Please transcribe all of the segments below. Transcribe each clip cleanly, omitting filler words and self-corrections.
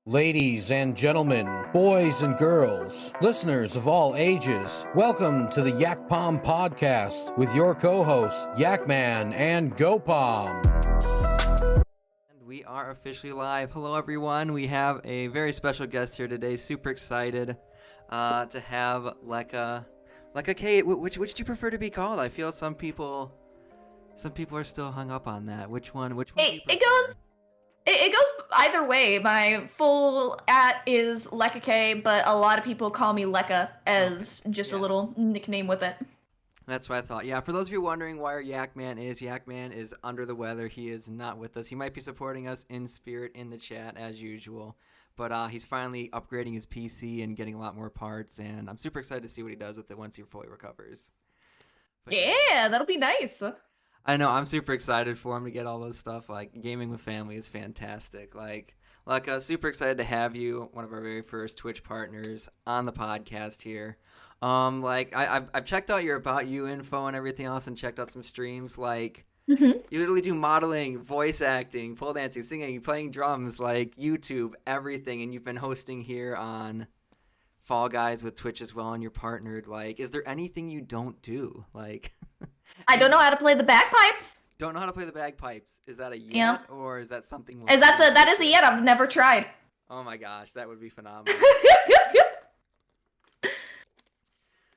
Ladies and gentlemen, boys and girls, listeners of all ages, welcome to the Yak Palm Podcast with your co-hosts, Yakman and GoPalm. We are officially live. Hello, everyone. We have a very special guest here today. Super excited to have Leckakay. Which do you prefer to be called? I feel some people are still hung up on that. Which one? Do you prefer? It goes either way. My full is Leckakay, but a lot of people call me Lekka as just a little nickname with it. That's what I thought. Yeah, for those of you wondering where Yakman is under the weather. He is not with us. He might be supporting us in spirit in the chat as usual, but he's finally upgrading his PC and getting a lot more parts, and I'm super excited to see what he does with it once he fully recovers. But, yeah, that'll be nice. I know, I'm super excited for him to get all those stuff. Like, gaming with family is fantastic. Like super excited to have you, one of our very first Twitch partners, on the podcast here. I've checked out your About You info and everything else, and checked out some streams. Like, you literally do modeling, voice acting, pole dancing, singing, playing drums, like YouTube, everything, and you've been hosting here on Fall Guys with Twitch as well, and you're partnered. Like, is there anything you don't do? Like, I don't know how to play the bagpipes. Don't know how to play the bagpipes. Is that a yet, or is that something? That is a yet. I've never tried. Oh my gosh, that would be phenomenal.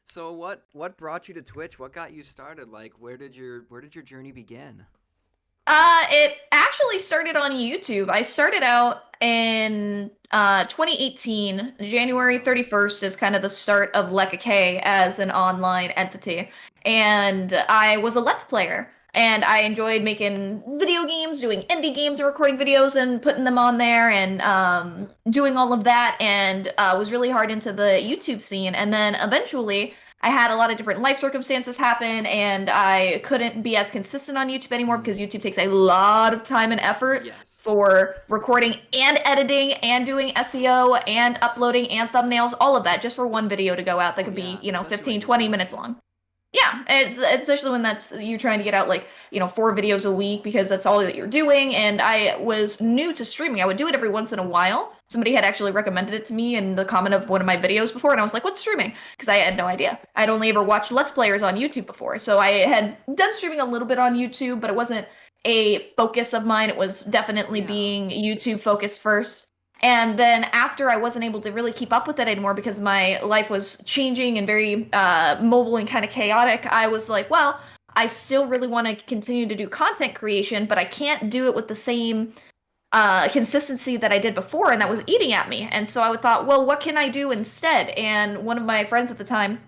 So what brought you to Twitch? What got you started? Like, where did your journey begin? It actually started on YouTube. I started out in 2018. January 31st is kind of the start of Leckakay as an online entity. And I was a Let's Player. And I enjoyed making video games, doing indie games and recording videos and putting them on there and doing all of that, and was really hard into the YouTube scene. And then eventually I had a lot of different life circumstances happen, and I couldn't be as consistent on YouTube anymore because YouTube takes a lot of time and effort for recording and editing and doing SEO and uploading and thumbnails, all of that, just for one video to go out that could be, 15, 20 minutes long. Yeah, it's especially when you're trying to get out 4 videos a week because that's all that you're doing. And I was new to streaming. I would do it every once in a while. Somebody had actually recommended it to me in the comment of one of my videos before, and I was like, what's streaming? Because I had no idea. I'd only ever watched Let's Players on YouTube before. So I had done streaming a little bit on YouTube, but it wasn't a focus of mine. It was definitely being YouTube focused first. And then after I wasn't able to really keep up with it anymore because my life was changing and very mobile and kind of chaotic, I was like, well, I still really want to continue to do content creation, but I can't do it with the same consistency that I did before, and that was eating at me. And so I thought, well, what can I do instead? And one of my friends at the time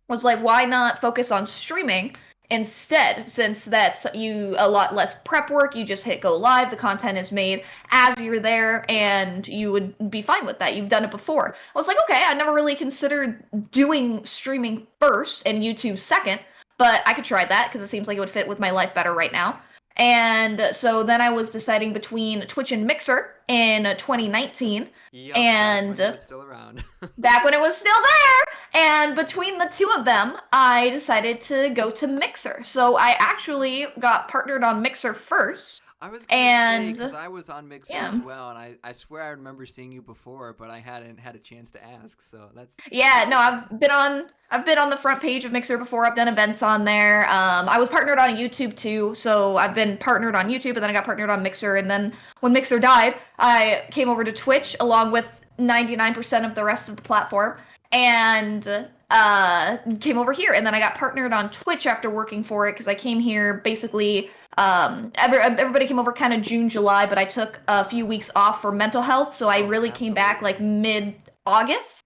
was like, why not focus on streaming instead, since that's a lot less prep work. You just hit go live, the content is made as you're there, and you would be fine with that. You've done it before. I was like, okay, I never really considered doing streaming first and YouTube second, but I could try that because it seems like it would fit with my life better right now. And so then I was deciding between Twitch and Mixer in 2019. Yep, and back when it was still around. Back when it was still there. And between the two of them, I decided to go to Mixer. So I actually got partnered on Mixer first. I was going to say, because I was on Mixer as well, and I swear I remember seeing you before, but I hadn't had a chance to ask, so that's... Yeah, no, I've been on the front page of Mixer before. I've done events on there. I was partnered on YouTube too, so I've been partnered on YouTube, and then I got partnered on Mixer, and then when Mixer died, I came over to Twitch along with 99% of the rest of the platform, and came over here, and then I got partnered on Twitch after working for it because I came here basically everybody came over kind of June, July, but I took a few weeks off for mental health, so I really came back like mid-August,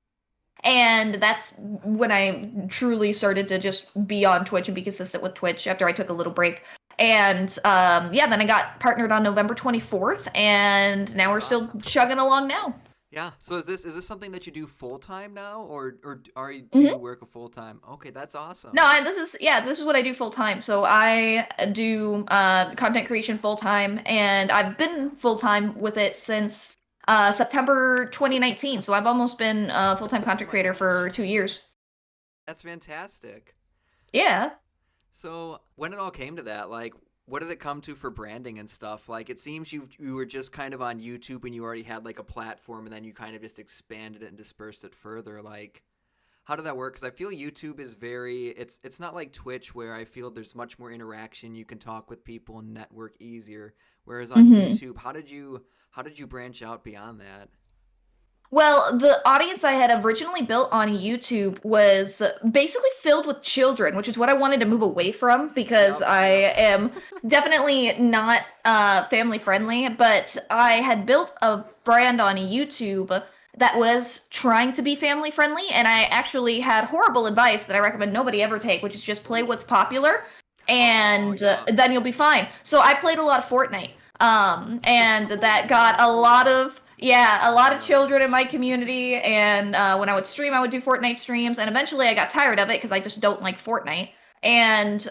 and that's when I truly started to just be on Twitch and be consistent with Twitch after I took a little break. And then I got partnered on November 24th, and now we're still chugging along now. Yeah. So is this something that you do full time now, or do you work a full time? Okay, that's awesome. No, this is what I do full time. So I do content creation full time, and I've been full time with it since September 2019. So I've almost been a full time content creator for 2 years. That's fantastic. Yeah. So when it all came to that, like, what did it come to for branding and stuff? Like, it seems you were just kind of on YouTube and you already had like a platform, and then you kind of just expanded it and dispersed it further. Like, how did that work? Because I feel YouTube is very it's not like Twitch where I feel there's much more interaction. You can talk with people and network easier. Whereas on YouTube, how did you branch out beyond that? Well, the audience I had originally built on YouTube was basically filled with children, which is what I wanted to move away from because I am definitely not family friendly. But I had built a brand on YouTube that was trying to be family friendly, and I actually had horrible advice that I recommend nobody ever take, which is just play what's popular, and then you'll be fine. So I played a lot of Fortnite, and that got a lot of children in my community, and when I would stream, I would do Fortnite streams, and eventually I got tired of it because I just don't like Fortnite, and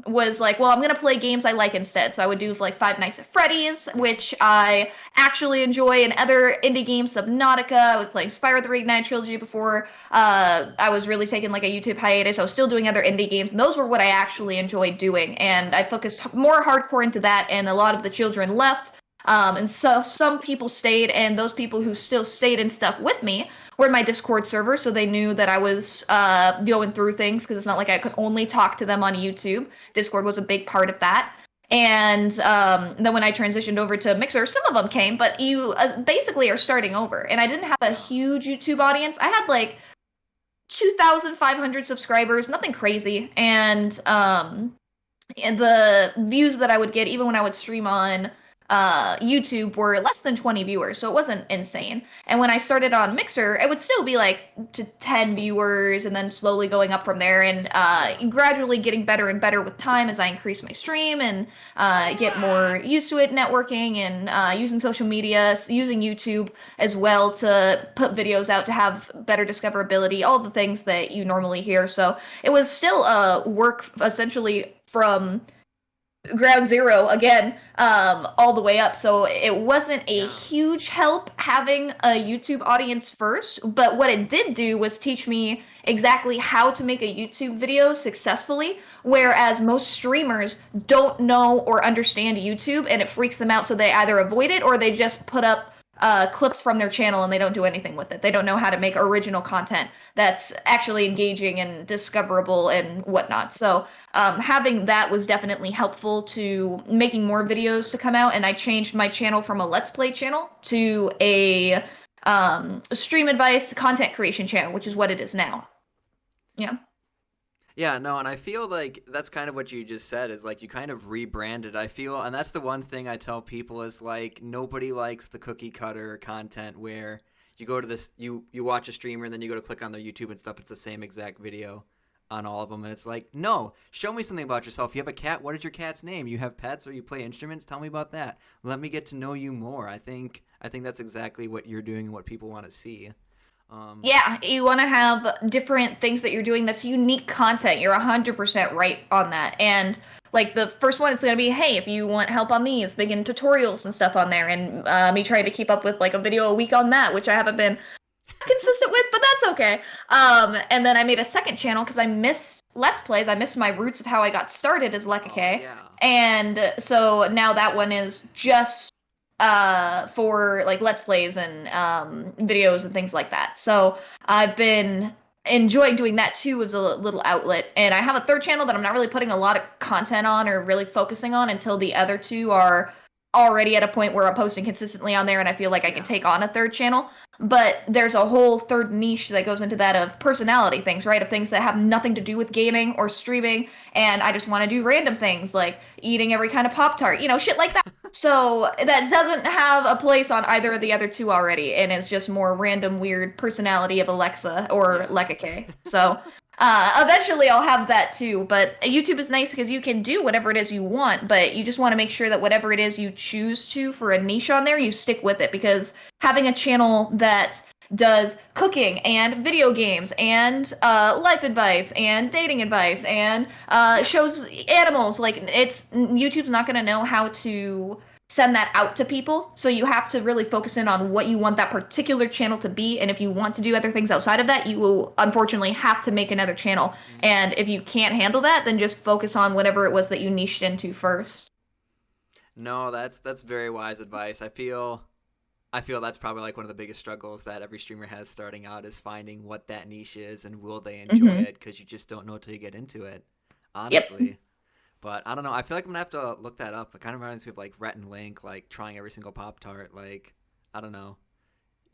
was like, well, I'm gonna play games I like instead. So I would do like Five Nights at Freddy's, which I actually enjoy, and other indie games, Subnautica. I was playing Spyro the Reignited Trilogy before I was really taking like a YouTube hiatus. I was still doing other indie games, and those were what I actually enjoyed doing, and I focused more hardcore into that, and a lot of the children left. And so some people stayed, and those people who still stayed and stuck with me were in my Discord server, so they knew that I was going through things, because it's not like I could only talk to them on YouTube. Discord was a big part of that. And then when I transitioned over to Mixer, some of them came, but you basically are starting over. And I didn't have a huge YouTube audience. I had like 2,500 subscribers, nothing crazy. And the views that I would get, even when I would stream on YouTube, were less than 20 viewers, so it wasn't insane. And when I started on Mixer, it would still be like to 10 viewers, and then slowly going up from there, and gradually getting better and better with time as I increase my stream and get more used to it, networking and using social media, using YouTube as well to put videos out to have better discoverability, all the things that you normally hear. So it was still a work essentially from ground zero again, all the way up. So it wasn't a huge help having a YouTube audience first, but what it did do was teach me exactly how to make a YouTube video successfully, whereas most streamers don't know or understand YouTube, and it freaks them out, so they either avoid it or they just put up clips from their channel and they don't do anything with it. They don't know how to make original content that's actually engaging and discoverable and whatnot. So having that was definitely helpful to making more videos to come out, and I changed my channel from a Let's Play channel to a stream advice content creation channel, which is what it is now. Yeah. Yeah, no, and I feel like that's kind of what you just said, is like you kind of rebranded. I feel, and that's the one thing I tell people, is like nobody likes the cookie cutter content where you go to this, you watch a streamer and then you go to click on their YouTube and stuff. It's the same exact video on all of them, and it's like, no, show me something about yourself. You have a cat. What is your cat's name? You have pets or you play instruments? Tell me about that. Let me get to know you more. I think that's exactly what you're doing and what people want to see. Yeah, you want to have different things that you're doing that's unique content. You're 100% right on that. And like the first one, it's going to be, hey, if you want help on these, making tutorials and stuff on there, and me trying to keep up with like a video a week on that, which I haven't been consistent with, but that's okay. And then I made a second channel because I missed Let's Plays. I missed my roots of how I got started as Leckakay. And so now that one is just for like Let's Plays and videos and things like that. So I've been enjoying doing that too as a little outlet. And I have a third channel that I'm not really putting a lot of content on or really focusing on until the other two are already at a point where I'm posting consistently on there and I feel like I can take on a third channel. But there's a whole third niche that goes into that of personality things, right? Of things that have nothing to do with gaming or streaming, and I just want to do random things like eating every kind of Pop-Tart, shit like that. So that doesn't have a place on either of the other two already, and it's just more random weird personality of Alexa or Leckakay. So eventually I'll have that too, but YouTube is nice because you can do whatever it is you want, but you just want to make sure that whatever it is you choose to for a niche on there, you stick with it, because having a channel that does cooking and video games and life advice and dating advice and shows animals, like YouTube's not going to know how to send that out to people. So you have to really focus in on what you want that particular channel to be. And if you want to do other things outside of that, you will unfortunately have to make another channel. And if you can't handle that, then just focus on whatever it was that you niched into first. No, that's very wise advice. I feel that's probably like one of the biggest struggles that every streamer has starting out, is finding what that niche is and will they enjoy it, because you just don't know till you get into it, honestly. Yep. But I don't know. I feel like I'm going to have to look that up. It kind of reminds me of like Rhett and Link, like trying every single Pop-Tart. Like, I don't know.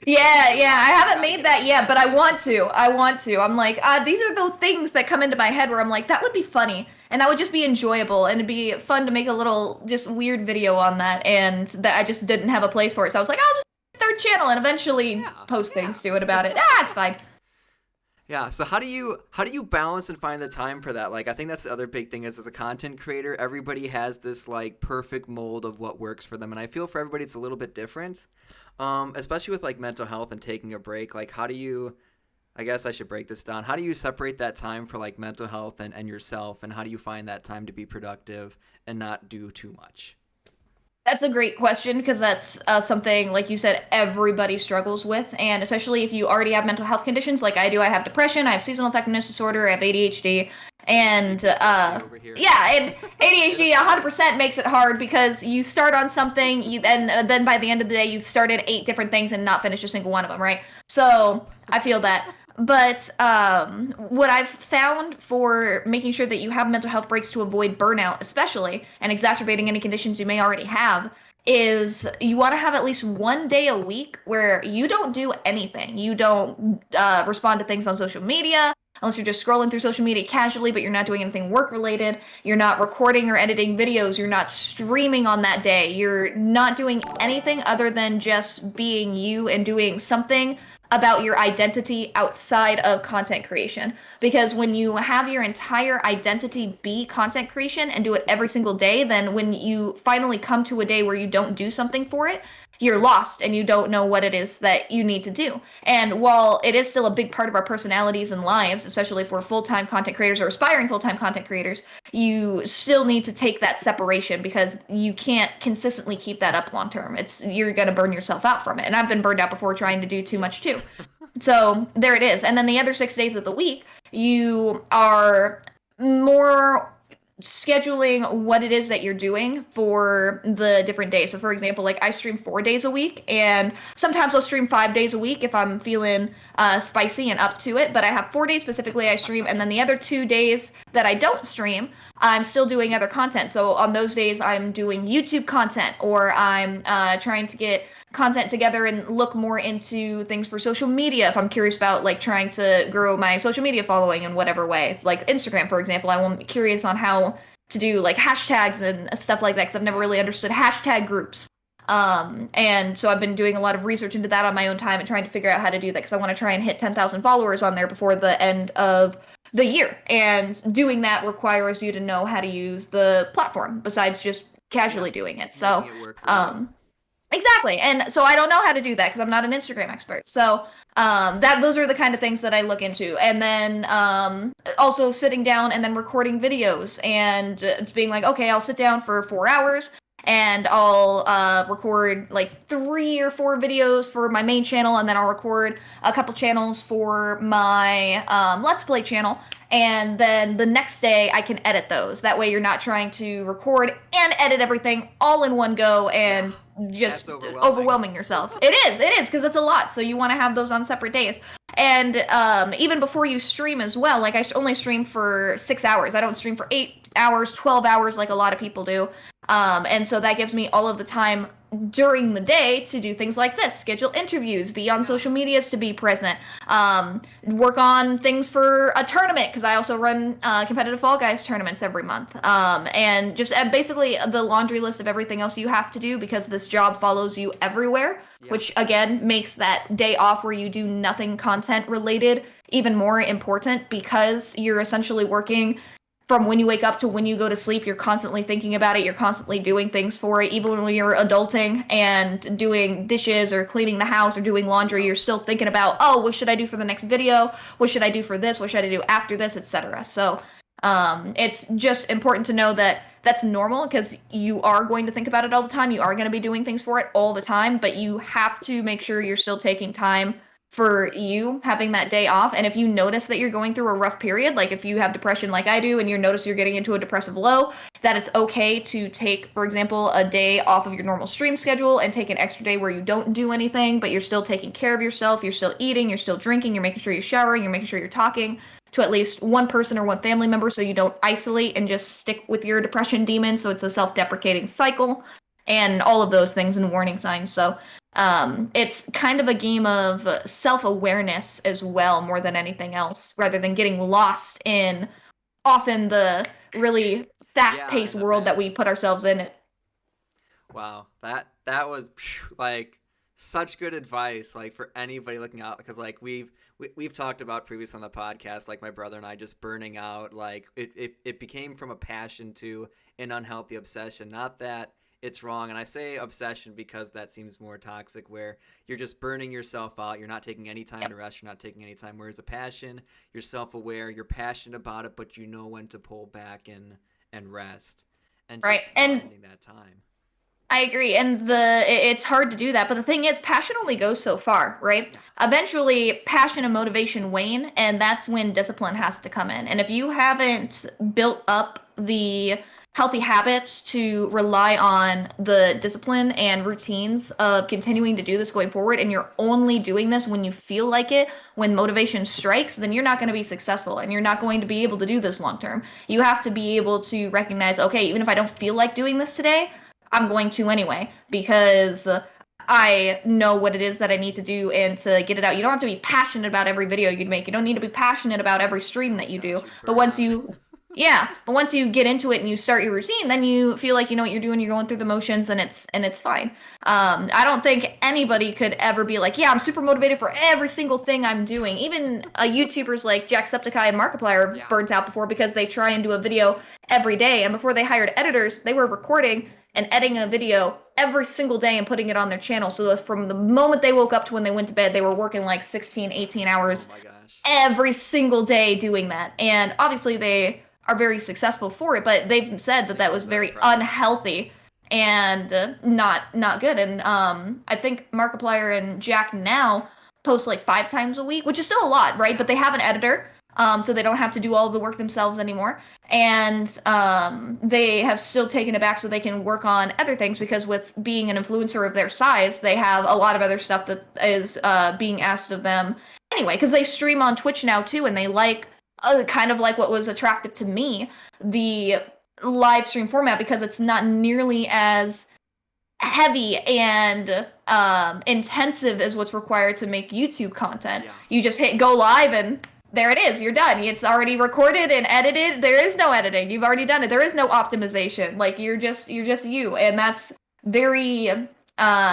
Yeah, I haven't made that yet, but I want to. I'm like, these are those things that come into my head where I'm like, that would be funny. And that would just be enjoyable. And it'd be fun to make a little just weird video on that. And that I just didn't have a place for it. So I was like, I'll just third channel and eventually post things to it about it. It's fine. Yeah, so how do you balance and find the time for that? Like, I think that's the other big thing is, as a content creator, everybody has this like perfect mold of what works for them, and I feel for everybody it's a little bit different, especially with like mental health and taking a break. Like, how do you, I guess I should break this down, how do you separate that time for like mental health and yourself, and how do you find that time to be productive and not do too much? That's a great question, because that's something, like you said, everybody struggles with. And especially if you already have mental health conditions like I do. I have depression, I have seasonal affective disorder, I have ADHD. And and ADHD 100% makes it hard, because you start on something, then by the end of the day, you've started 8 different things and not finished a single one of them, right? So I feel that. But what I've found for making sure that you have mental health breaks to avoid burnout, especially, and exacerbating any conditions you may already have, is you want to have at least one day a week where you don't do anything. You don't respond to things on social media, unless you're just scrolling through social media casually, but you're not doing anything work-related. You're not recording or editing videos. You're not streaming on that day. You're not doing anything other than just being you and doing something about your identity outside of content creation. Because when you have your entire identity be content creation and do it every single day, then when you finally come to a day where you don't do something for it, you're lost and you don't know what it is that you need to do. And while it is still a big part of our personalities and lives, especially if we're full-time content creators or aspiring full-time content creators, you still need to take that separation, because you can't consistently keep that up long-term. You're going to burn yourself out from it. And I've been burned out before trying to do too much too. So there it is. And then the other 6 days of the week, you are more scheduling what it is that you're doing for the different days. So for example, like I stream 4 days a week, and sometimes I'll stream 5 days a week if I'm feeling spicy and up to it, but I have 4 days specifically I stream, and then the other 2 days that I don't stream, I'm still doing other content. So on those days I'm doing YouTube content, or I'm trying to get content together and look more into things for social media if I'm curious about like trying to grow my social media following in whatever way. Like Instagram, for example, I'm curious on how to do like hashtags and stuff like that, because I've never really understood hashtag groups. And so I've been doing a lot of research into that on my own time and trying to figure out how to do that, because I want to try and hit 10,000 followers on there before the end of the year. And doing that requires you to know how to use the platform besides just casually doing it. So exactly. And so I don't know how to do that because I'm not an Instagram expert. So those are the kind of things that I look into. And then also sitting down and then recording videos and being like, okay, I'll sit down for 4 hours and I'll record like 3 or 4 videos for my main channel, and then I'll record a couple channels for my Let's Play channel. And then the next day I can edit those. That way you're not trying to record and edit everything all in one go and just overwhelming yourself. It is, because it's a lot. So you want to have those on separate days. And even before you stream as well, like I only stream for 6 hours. I don't stream for 8 hours, 12 hours like a lot of people do. And so that gives me all of the time during the day to do things like this, schedule interviews, be on social medias to be present, work on things for a tournament, because I also run competitive Fall Guys tournaments every month, and just basically the laundry list of everything else you have to do, because this job follows you everywhere, which again makes that day off where you do nothing content related even more important, because you're essentially working from when you wake up to when you go to sleep. You're constantly thinking about it. You're constantly doing things for it. Even when you're adulting and doing dishes or cleaning the house or doing laundry, you're still thinking about, oh, what should I do for the next video? What should I do for this? What should I do after this, etc. So it's just important to know that that's normal because you are going to think about it all the time. You are going to be doing things for it all the time, but you have to make sure you're still taking time for you having that day off. And if you notice that you're going through a rough period, like if you have depression like I do and you notice you're getting into a depressive low, that it's okay to take, for example, a day off of your normal stream schedule and take an extra day where you don't do anything, but you're still taking care of yourself, you're still eating, you're still drinking, you're making sure you're showering, you're making sure you're talking to at least one person or one family member so you don't isolate and just stick with your depression demon. So it's a self-deprecating cycle and all of those things and warning signs. So it's kind of a game of self-awareness as well, more than anything else, rather than getting lost in often the really fast-paced world that we put ourselves in. Wow, that was like such good advice, like for anybody looking out, because like we've talked about previously on the podcast, like my brother and I just burning out, like it became from a passion to an unhealthy obsession. Not that it's wrong, and I say obsession because that seems more toxic, where you're just burning yourself out, you're not taking any time to rest, you're not taking any time, whereas a passion, you're self-aware, you're passionate about it, but you know when to pull back and rest, and just finding that time. I agree, and it's hard to do that, but the thing is, passion only goes so far, right? Eventually, passion and motivation wane, and that's when discipline has to come in. And if you haven't built up the healthy habits to rely on the discipline and routines of continuing to do this going forward, and you're only doing this when you feel like it, when motivation strikes, then you're not going to be successful and you're not going to be able to do this long term. You have to be able to recognize, okay, even if I don't feel like doing this today, I'm going to anyway, because I know what it is that I need to do and to get it out. You don't have to be passionate about every video you make. You don't need to be passionate about every stream that you do. But once you get into it and you start your routine, then you feel like you know what you're doing, you're going through the motions, and it's fine. I don't think anybody could ever be like, yeah, I'm super motivated for every single thing I'm doing. Even YouTubers like Jacksepticeye and Markiplier are burnt out before because they try and do a video every day, and before they hired editors, they were recording and editing a video every single day and putting it on their channel. So from the moment they woke up to when they went to bed, they were working like 16, 18 hours every single day doing that. And obviously they are very successful for it, but they've said that was very unhealthy and not good. And I think Markiplier and Jack now post like 5 times a week, which is still a lot, right? But they have an editor, so they don't have to do all of the work themselves anymore. And they have still taken it back so they can work on other things, because with being an influencer of their size, they have a lot of other stuff that is being asked of them anyway, because they stream on Twitch now too, and they like kind of like what was attractive to me, the live stream format, because it's not nearly as heavy and intensive as what's required to make YouTube content. You just hit go live and there it is, you're done. It's already recorded and edited. There is no editing. You've already done it. There is no optimization. Like you're just you, and that's very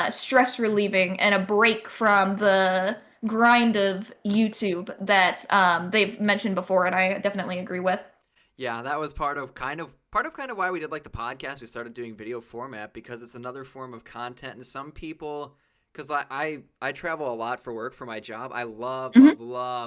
stress relieving and a break from the grind of YouTube that they've mentioned before, and I definitely agree with. Yeah, that was part of kind of why we did like the podcast. We started doing video format because it's another form of content, and some people, because I travel a lot for work for my job. I love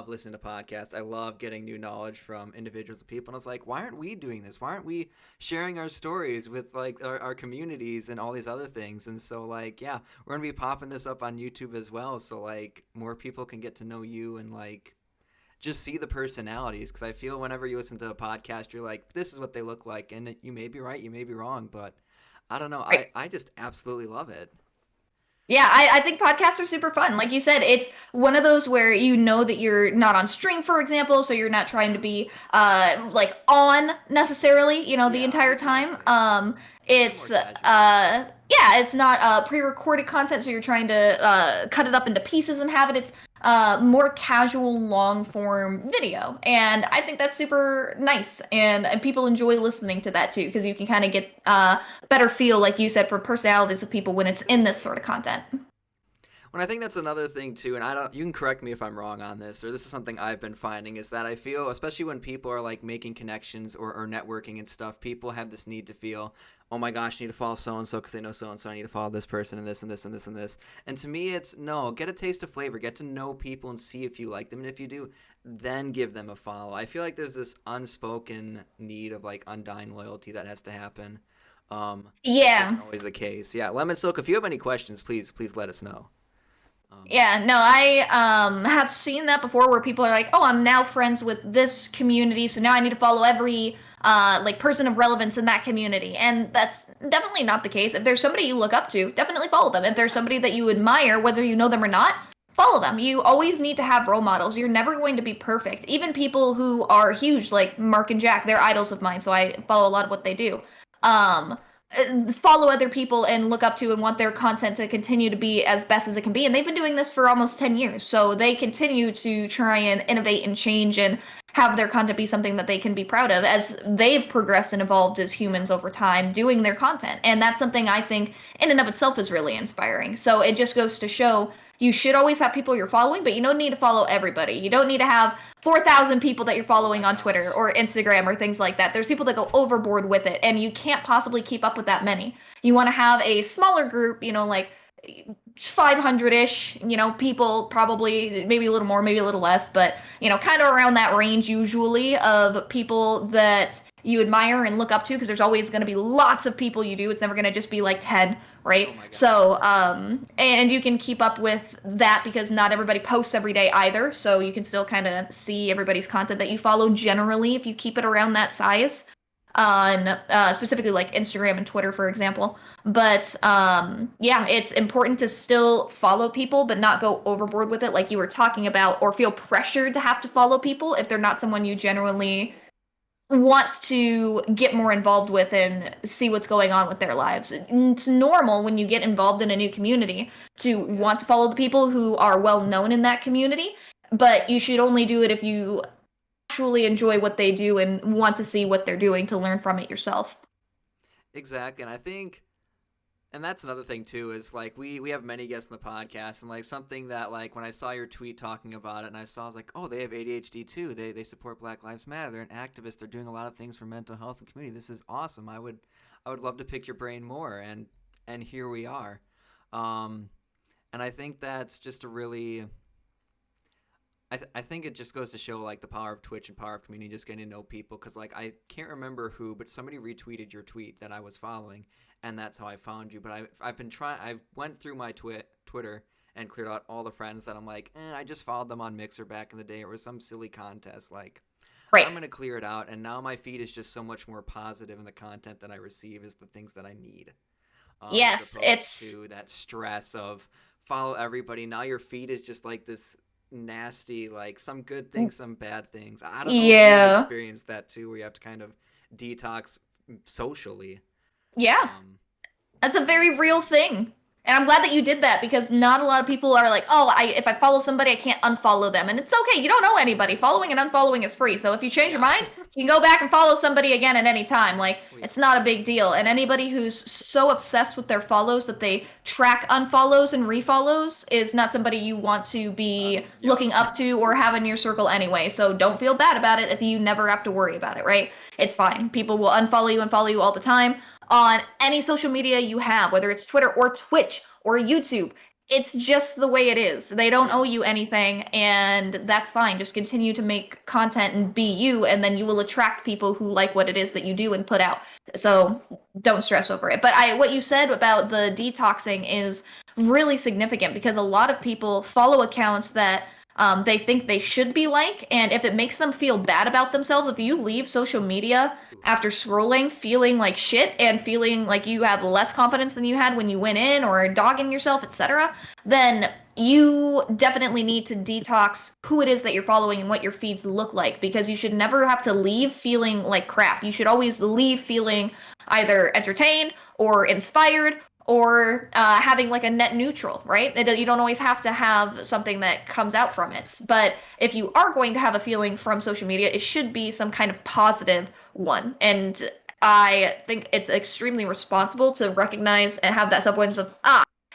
listening to podcasts. I love getting new knowledge from individuals and people. And I was like, why aren't we doing this? Why aren't we sharing our stories with like our communities and all these other things? And so like, yeah, we're gonna be popping this up on YouTube as well, so like more people can get to know you and like just see the personalities. Because I feel whenever you listen to a podcast, you're like, this is what they look like, and you may be right, you may be wrong, but I don't know. Right. I just absolutely love it. Yeah, I think podcasts are super fun. Like you said, it's one of those where you know that you're not on stream, for example, so you're not trying to be like on necessarily, the entire time. It's it's not pre-recorded content, so you're trying to cut it up into pieces and have it. It's more casual, long-form video, and I think that's super nice, and people enjoy listening to that too, because you can kind of get better feel, like you said, for personalities of people when it's in this sort of content. When I think that's another thing too, and I don't, you can correct me if I'm wrong on this, or this is something I've been finding, is that I feel, especially when people are like making connections or networking and stuff, people have this need to feel, oh my gosh, I need to follow so-and-so because they know so-and-so, I need to follow this person and this and this and this and this. And to me, it's no, get a taste of flavor, get to know people and see if you like them. And if you do, then give them a follow. I feel like there's this unspoken need of like undying loyalty that has to happen. Yeah. Isn't always the case. Yeah, Lemon Silk, if you have any questions, please let us know. Yeah, no, I have seen that before where people are like, "Oh, I'm now friends with this community, so now I need to follow every like person of relevance in that community." And that's definitely not the case. If there's somebody you look up to, definitely follow them. If there's somebody that you admire, whether you know them or not, follow them. You always need to have role models. You're never going to be perfect. Even people who are huge, like Mark and Jack, they're idols of mine, so I follow a lot of what they do. Um, follow other people and look up to and want their content to continue to be as best as it can be. And they've been doing this for almost 10 years. So they continue to try and innovate and change and have their content be something that they can be proud of as they've progressed and evolved as humans over time doing their content. And that's something I think in and of itself is really inspiring. So it just goes to show you should always have people you're following, but you don't need to follow everybody. You don't need to have 4,000 people that you're following on Twitter or Instagram or things like that. There's people that go overboard with it, and you can't possibly keep up with that many. You want to have a smaller group, like 500-ish, people, probably maybe a little more, maybe a little less, but, kind of around that range usually of people that you admire and look up to, because there's always going to be lots of people you do. It's never going to just be like 10, right? Oh my God. So, and you can keep up with that because not everybody posts every day either. So you can still kind of see everybody's content that you follow generally if you keep it around that size on specifically like Instagram and Twitter, for example. But yeah, it's important to still follow people, but not go overboard with it like you were talking about, or feel pressured to have to follow people if they're not someone you generally want to get more involved with and see what's going on with their lives. It's normal when you get involved in a new community to want to follow the people who are well known in that community, but you should only do it if you actually enjoy what they do and want to see what they're doing to learn from it yourself. Exactly, and I think, and that's another thing too, is like we have many guests on the podcast, and like something that like when I saw your tweet talking about it, and I was like, oh, they have ADHD too. They support Black Lives Matter. They're an activist. They're doing a lot of things for mental health and community. This is awesome. I would love to pick your brain more, and here we are. And I think that's just a really. I think it just goes to show like the power of Twitch and power of community, just getting to know people. Because like I can't remember who, but somebody retweeted your tweet that I was following, and that's how I found you. But I've been trying. I've went through my Twitter and cleared out all the friends that I'm like, I just followed them on Mixer back in the day. It was some silly contest. Like, right. I'm gonna clear it out, and now my feed is just so much more positive, and the content that I receive is the things that I need. Yes, it's to that stress of follow everybody. Now your feed is just like this nasty, like some good things, some bad things. I don't know if you experienced that too, where you have to kind of detox socially. Yeah, that's a very real thing. And I'm glad that you did that, because not a lot of people are like, oh, if I follow somebody, I can't unfollow them. And it's okay. You don't know anybody. Following and unfollowing is free. So if you change your mind, you can go back and follow somebody again at any time. Like, it's not a big deal. And anybody who's so obsessed with their follows that they track unfollows and refollows is not somebody you want to be looking up to or have in your circle anyway. So don't feel bad about it if you never have to worry about it, right? It's fine. People will unfollow you and follow you all the time on any social media you have, whether it's Twitter or Twitch or YouTube. It's just the way it is. They don't owe you anything, and that's fine. Just continue to make content and be you, and then you will attract people who like what it is that you do and put out. So don't stress over it. But what you said about the detoxing is really significant, because a lot of people follow accounts that they think they should be like, and if it makes them feel bad about themselves, if you leave social media after scrolling feeling like shit and feeling like you have less confidence than you had when you went in, or dogging yourself, etc., then you definitely need to detox who it is that you're following and what your feeds look like, because you should never have to leave feeling like crap. You should always leave feeling either entertained or inspired, or having like a net neutral, right? You don't always have to have something that comes out from it. But if you are going to have a feeling from social media, it should be some kind of positive one. And I think it's extremely responsible to recognize and have that self-awareness of,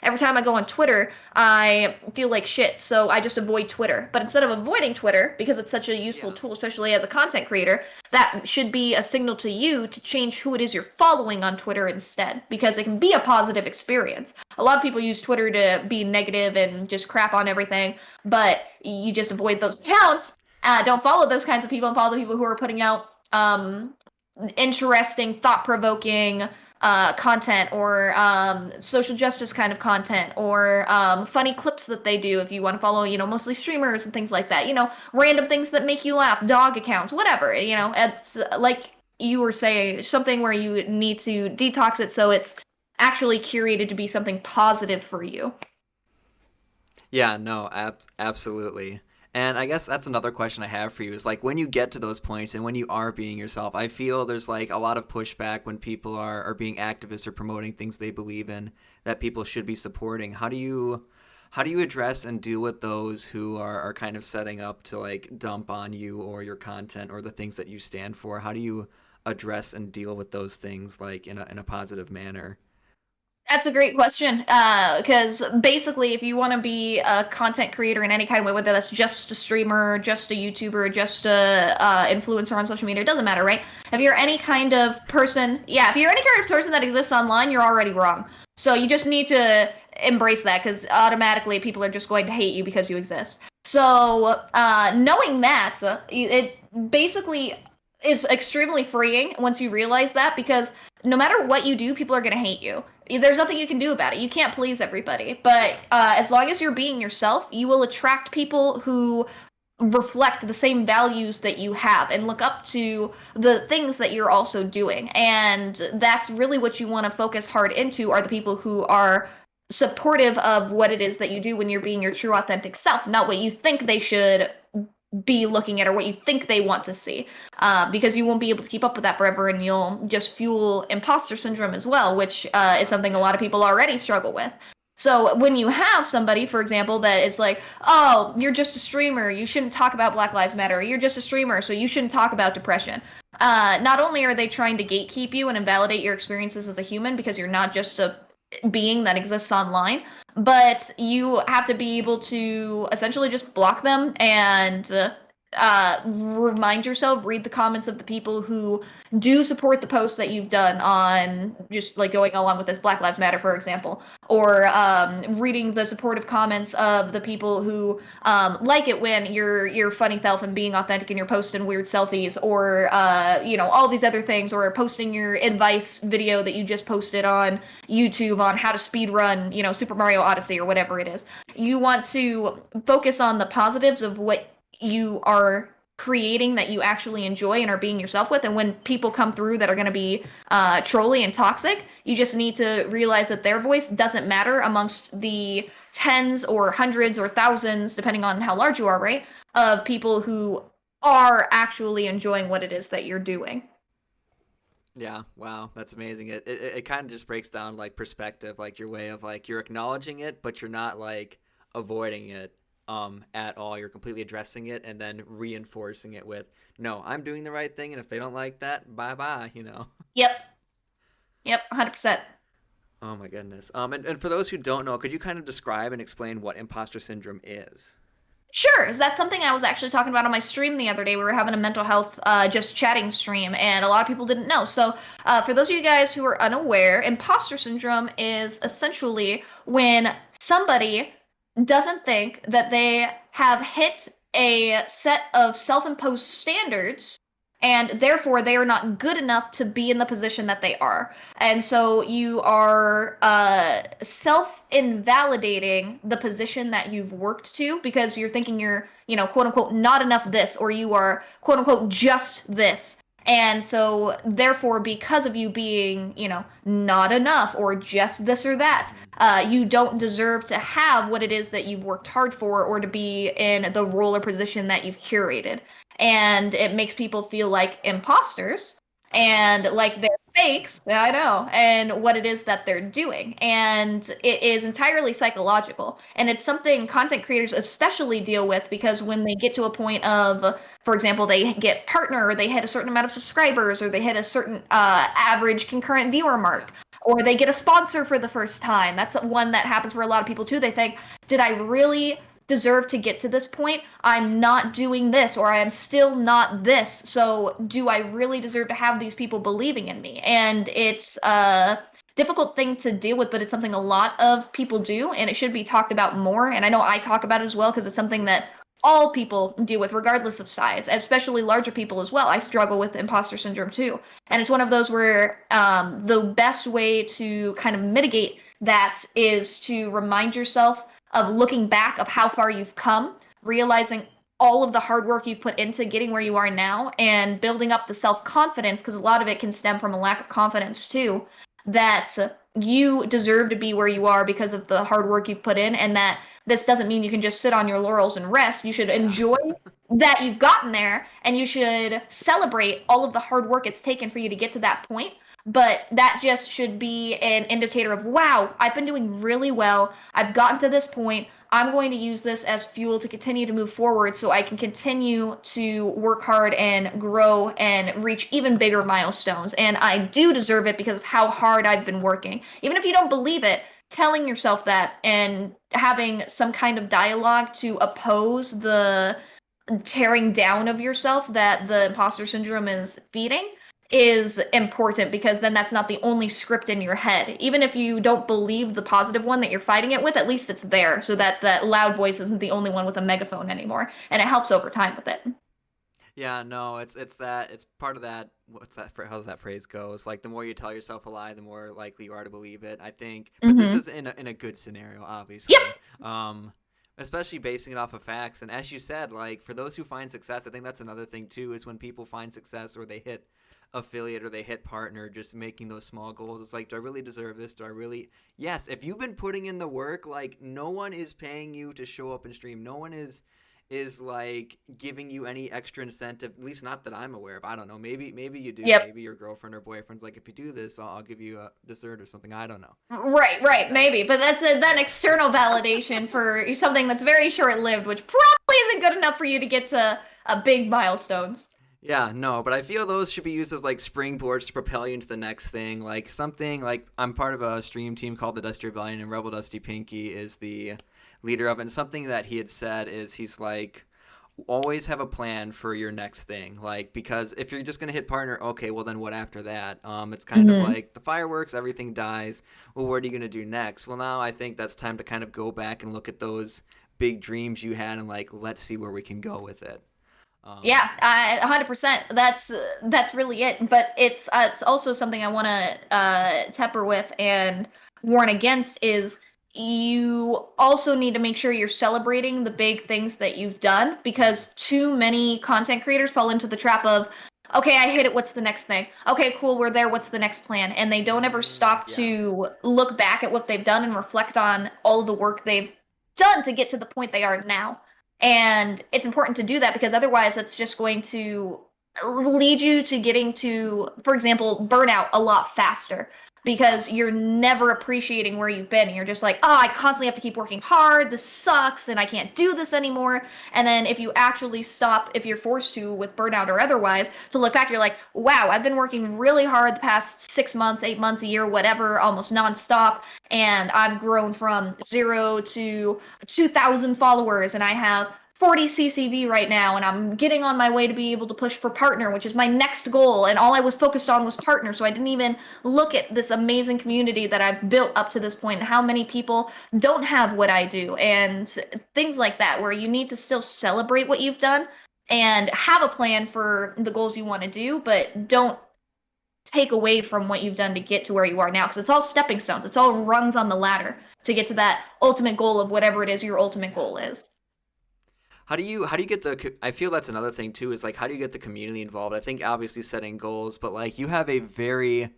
every time I go on Twitter, I feel like shit, so I just avoid Twitter. But instead of avoiding Twitter, because it's such a useful tool, especially as a content creator, that should be a signal to you to change who it is you're following on Twitter instead, because it can be a positive experience. A lot of people use Twitter to be negative and just crap on everything, but you just avoid those accounts. Don't follow those kinds of people, and follow the people who are putting out interesting, thought-provoking content, or social justice kind of content, or funny clips that they do. If you want to follow, mostly streamers and things like that, random things that make you laugh, dog accounts, whatever, it's like you were saying, something where you need to detox it so it's actually curated to be something positive for you. Yeah, no, absolutely. And I guess that's another question I have for you is like when you get to those points and when you are being yourself, I feel there's like a lot of pushback when people are being activists or promoting things they believe in that people should be supporting. How do you address and deal with those who are kind of setting up to like dump on you or your content or the things that you stand for? How do you address and deal with those things like in a positive manner? That's a great question, because basically, if you want to be a content creator in any kind of way, whether that's just a streamer, just a YouTuber, just a influencer on social media, it doesn't matter, right? If you're any kind of person, if you're any kind of person that exists online, you're already wrong. So you just need to embrace that, because automatically people are just going to hate you because you exist. So knowing that, it basically is extremely freeing once you realize that, because no matter what you do, people are going to hate you. There's nothing you can do about it. You can't please everybody. But as long as you're being yourself, you will attract people who reflect the same values that you have and look up to the things that you're also doing. And that's really what you want to focus hard into, are the people who are supportive of what it is that you do when you're being your true authentic self, not what you think they should be looking at or what you think they want to see, because you won't be able to keep up with that forever, and you'll just fuel imposter syndrome as well, which is something a lot of people already struggle with. So when you have somebody, for example, that is like, oh, you're just a streamer, you shouldn't talk about Black Lives Matter, or you're just a streamer, so you shouldn't talk about depression. Not only are they trying to gatekeep you and invalidate your experiences as a human, because you're not just a being that exists online, but you have to be able to essentially just block them and remind yourself, read the comments of the people who do support the posts that you've done on just like going along with this Black Lives Matter, for example, or reading the supportive comments of the people who like it when you're funny self and being authentic and you're posting weird selfies, or all these other things, or posting your advice video that you just posted on YouTube on how to speed run Super Mario Odyssey or whatever it is. You want to focus on the positives of what you are creating that you actually enjoy and are being yourself with. And when people come through that are going to be trolly and toxic, you just need to realize that their voice doesn't matter amongst the tens or hundreds or thousands, depending on how large you are, right, of people who are actually enjoying what it is that you're doing. Yeah, wow, that's amazing. It kind of just breaks down like perspective, like your way of like you're acknowledging it, but you're not like avoiding it at all. You're completely addressing it and then reinforcing it with, no, I'm doing the right thing, and if they don't like that, bye-bye, Yep, 100%. Oh my goodness. And for those who don't know, could you kind of describe and explain what imposter syndrome is? Sure. That's something I was actually talking about on my stream the other day. We were having a mental health just chatting stream, and a lot of people didn't know. So for those of you guys who are unaware, imposter syndrome is essentially when somebody doesn't think that they have hit a set of self-imposed standards, and therefore they are not good enough to be in the position that they are. And so you are self-invalidating the position that you've worked to, because you're thinking you're, quote unquote, not enough this, or you are, quote unquote, just this. And so therefore, because of you being, not enough or just this or that, you don't deserve to have what it is that you've worked hard for, or to be in the role or position that you've curated. And it makes people feel like imposters and like they're fakes, I know, and what it is that they're doing. And it is entirely psychological. And it's something content creators especially deal with, because when they get to a point of, for example, they get partner, or they hit a certain amount of subscribers, or they hit a certain average concurrent viewer mark, or they get a sponsor for the first time. That's one that happens for a lot of people too. They think, did I really deserve to get to this point? I'm not doing this, or I am still not this. So do I really deserve to have these people believing in me? And it's a difficult thing to deal with, but it's something a lot of people do, and it should be talked about more. And I know I talk about it as well, because it's something that all people deal with, regardless of size, especially larger people as well. I struggle with imposter syndrome too. And it's one of those where the best way to kind of mitigate that is to remind yourself of looking back of how far you've come, realizing all of the hard work you've put into getting where you are now, and building up the self-confidence, because a lot of it can stem from a lack of confidence too, that you deserve to be where you are because of the hard work you've put in, and that this doesn't mean you can just sit on your laurels and rest. You should enjoy that you've gotten there, and you should celebrate all of the hard work it's taken for you to get to that point. But that just should be an indicator of, wow, I've been doing really well. I've gotten to this point. I'm going to use this as fuel to continue to move forward, so I can continue to work hard and grow and reach even bigger milestones. And I do deserve it because of how hard I've been working. Even if you don't believe it, telling yourself that and having some kind of dialogue to oppose the tearing down of yourself that the imposter syndrome is feeding is important, because then that's not the only script in your head. Even if you don't believe the positive one that you're fighting it with, at least it's there, so that that loud voice isn't the only one with a megaphone anymore, and it helps over time with it. Yeah, no, it's part of that. How's that phrase goes? Like, the more you tell yourself a lie, the more likely you are to believe it, I think. But this is in a good scenario, obviously. Yep. Especially basing it off of facts. And as you said, like, for those who find success, I think that's another thing too, is when people find success, or they hit affiliate, or they hit partner, just making those small goals. It's like, do I really deserve this? Do I really? Yes, if you've been putting in the work, like, no one is paying you to show up and stream. No one is like giving you any extra incentive, at least not that I'm aware of. I don't know. Maybe you do. Yep. Maybe your girlfriend or boyfriend's like, if you do this, I'll give you a dessert or something. I don't know. Right, maybe. But that's that external validation for something that's very short-lived, which probably isn't good enough for you to get to big milestones. Yeah, no, but I feel those should be used as like springboards to propel you into the next thing. Like, something like, I'm part of a stream team called the Dusty Rebellion, and Rebel Dusty Pinky is the leader of it. And something that he had said is, he's like, always have a plan for your next thing. Like, because if you're just going to hit partner, okay, well then what after that? It's kind of like the fireworks, everything dies. Well, what are you going to do next? Well, now I think that's time to kind of go back and look at those big dreams you had, and like, let's see where we can go with it. Yeah, 100%. That's really it. But it's also something I want to temper with and warn against, is you also need to make sure you're celebrating the big things that you've done, because too many content creators fall into the trap of, okay, I hit it, what's the next thing? Okay, cool, we're there, what's the next plan? And they don't ever stop to look back at what they've done and reflect on all of the work they've done to get to the point they are now. And it's important to do that, because otherwise that's just going to lead you to getting to, for example, burnout a lot faster, because you're never appreciating where you've been. And you're just like, oh, I constantly have to keep working hard. This sucks, and I can't do this anymore. And then if you actually stop, if you're forced to, with burnout or otherwise, to look back, you're like, wow, I've been working really hard the past 6 months, 8 months, a year, whatever, almost nonstop. And I've grown from 0 to 2,000 followers, and I have 40 CCV right now, and I'm getting on my way to be able to push for partner, which is my next goal, and all I was focused on was partner, so I didn't even look at this amazing community that I've built up to this point, and how many people don't have what I do, and things like that, where you need to still celebrate what you've done and have a plan for the goals you want to do, but don't take away from what you've done to get to where you are now, because it's all stepping stones, it's all rungs on the ladder to get to that ultimate goal of whatever it is your ultimate goal is. How do you get I feel that's another thing too, is like, how do you get the community involved? I think obviously setting goals, but like, you have a very,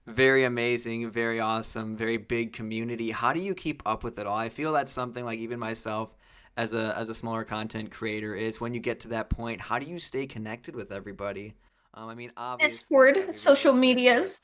very amazing, very awesome, very big community. How do you keep up with it all? I feel that's something, like, even myself as a smaller content creator, is when you get to that point, how do you stay connected with everybody? I mean, obviously Discord, social medias.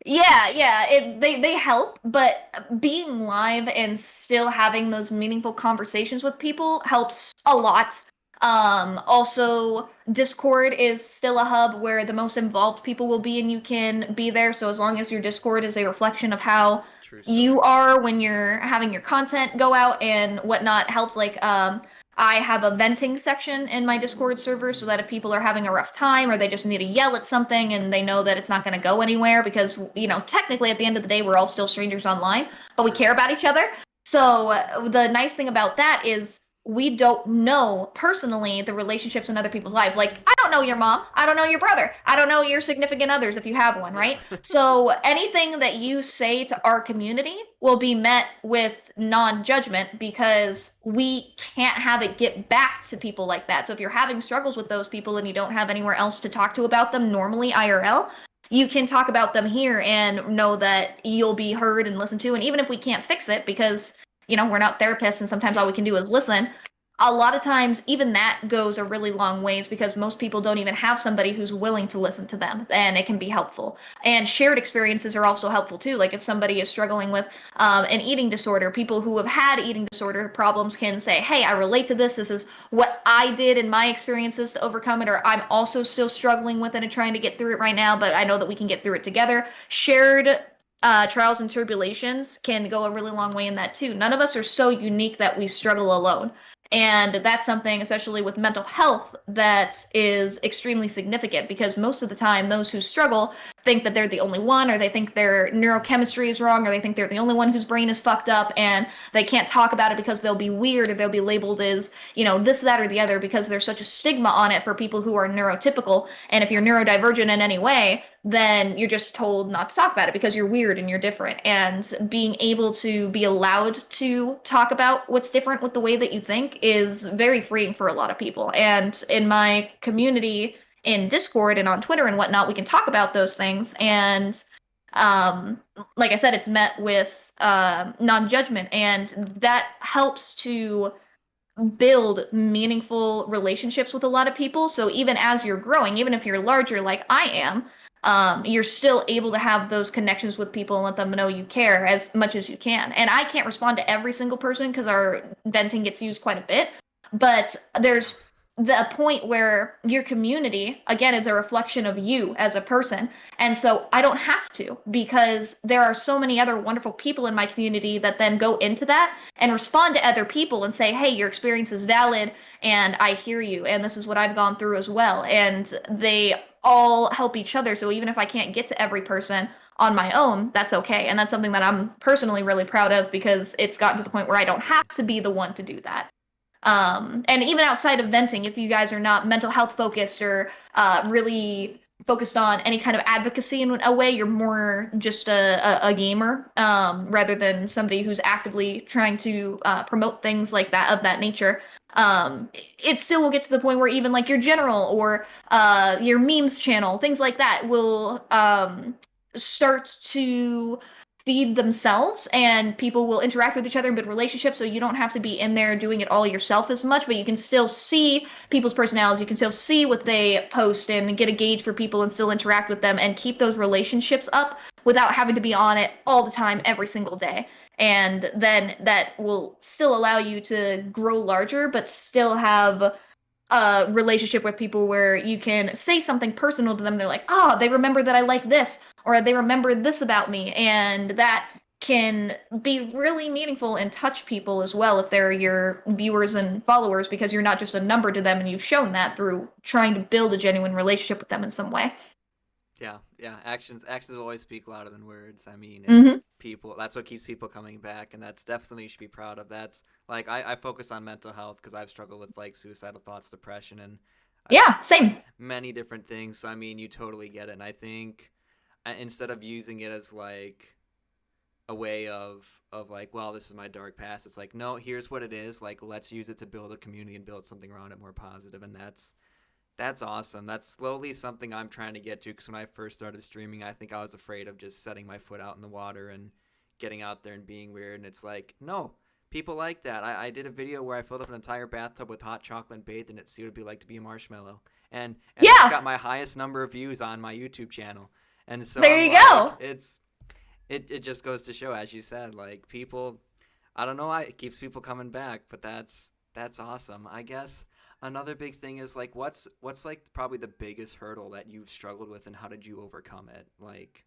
Yeah, they help, but being live and still having those meaningful conversations with people helps a lot. Also, Discord is still a hub where the most involved people will be, and you can be there. So as long as your Discord is a reflection of how True story. you are when you're having your content go out and whatnot, helps. Like, I have a venting section in my Discord server so that if people are having a rough time or they just need to yell at something and they know that it's not going to go anywhere, because, you know, technically at the end of the day, we're all still strangers online, but we care about each other. So the nice thing about that is we don't know personally the relationships in other people's lives. Like, I don't know your mom. I don't know your brother. I don't know your significant others if you have one, right? So anything that you say to our community will be met with non-judgment, because we can't have it get back to people like that. So if you're having struggles with those people and you don't have anywhere else to talk to about them normally IRL, you can talk about them here and know that you'll be heard and listened to. And even if we can't fix it, because, you know, we're not therapists and sometimes all we can do is listen, a lot of times even that goes a really long ways, because most people don't even have somebody who's willing to listen to them, and it can be helpful. And shared experiences are also helpful too. Like if somebody is struggling with an eating disorder, people who have had eating disorder problems can say, hey, I relate to this. This is what I did in my experiences to overcome it, or I'm also still struggling with it and trying to get through it right now, but I know that we can get through it together. Shared trials and tribulations can go a really long way in that too. None of us are so unique that we struggle alone. And that's something, especially with mental health, that is extremely significant, because most of the time those who struggle think that they're the only one, or they think their neurochemistry is wrong, or they think they're the only one whose brain is fucked up and they can't talk about it because they'll be weird, or they'll be labeled as, you know, this, that, or the other, because there's such a stigma on it for people who are neurotypical. And if you're neurodivergent in any way, then you're just told not to talk about it because you're weird and you're different. And being able to be allowed to talk about what's different with the way that you think is very freeing for a lot of people. And in my community in Discord and on Twitter and whatnot, we can talk about those things. And like I said, it's met with non-judgment, and that helps to build meaningful relationships with a lot of people. So even as you're growing, even if you're larger like I am, you're still able to have those connections with people and let them know you care as much as you can. And I can't respond to every single person because our venting gets used quite a bit, but there's the point where your community, again, is a reflection of you as a person. And so I don't have to, because there are so many other wonderful people in my community that then go into that and respond to other people and say, hey, your experience is valid and I hear you, and this is what I've gone through as well. And they all help each other. So even if I can't get to every person on my own, that's okay. And that's something that I'm personally really proud of, because it's gotten to the point where I don't have to be the one to do that. And even outside of venting, if you guys are not mental health focused or really focused on any kind of advocacy in a way, you're more just a gamer, rather than somebody who's actively trying to promote things like that, of that nature. It still will get to the point where even like your general or your memes channel, things like that, will start to feed themselves, and people will interact with each other in good relationships. So you don't have to be in there doing it all yourself as much, but you can still see people's personalities. You can still see what they post and get a gauge for people and still interact with them and keep those relationships up without having to be on it all the time, every single day. And then that will still allow you to grow larger, but still have a relationship with people where you can say something personal to them. They're like, oh, they remember that I like this, or they remember this about me. And that can be really meaningful and touch people as well if they're your viewers and followers, because you're not just a number to them, and you've shown that through trying to build a genuine relationship with them in some way. Yeah. Actions always speak louder than words. I mean, people, that's what keeps people coming back, and that's definitely something you should be proud of. That's like, I focus on mental health because I've struggled with like suicidal thoughts, depression, and same. many different things. So I mean, you totally get it. And I think instead of using it as like a way of like, well, this is my dark past, it's like, no, here's what it is. Like, let's use it to build a community and build something around it more positive. And that's awesome. That's slowly something I'm trying to get to, because when I first started streaming, I think I was afraid of just setting my foot out in the water and getting out there and being weird. And it's like, no, people like that. I did a video where I filled up an entire bathtub with hot chocolate and bathed in it to see what it'd be like to be a marshmallow. And it's got my highest number of views on my YouTube channel. And so there you go. It just goes to show, as you said, like, people, I don't know why it keeps people coming back, but that's awesome, I guess. Another big thing is like what's like probably the biggest hurdle that you've struggled with, and how did you overcome it? Like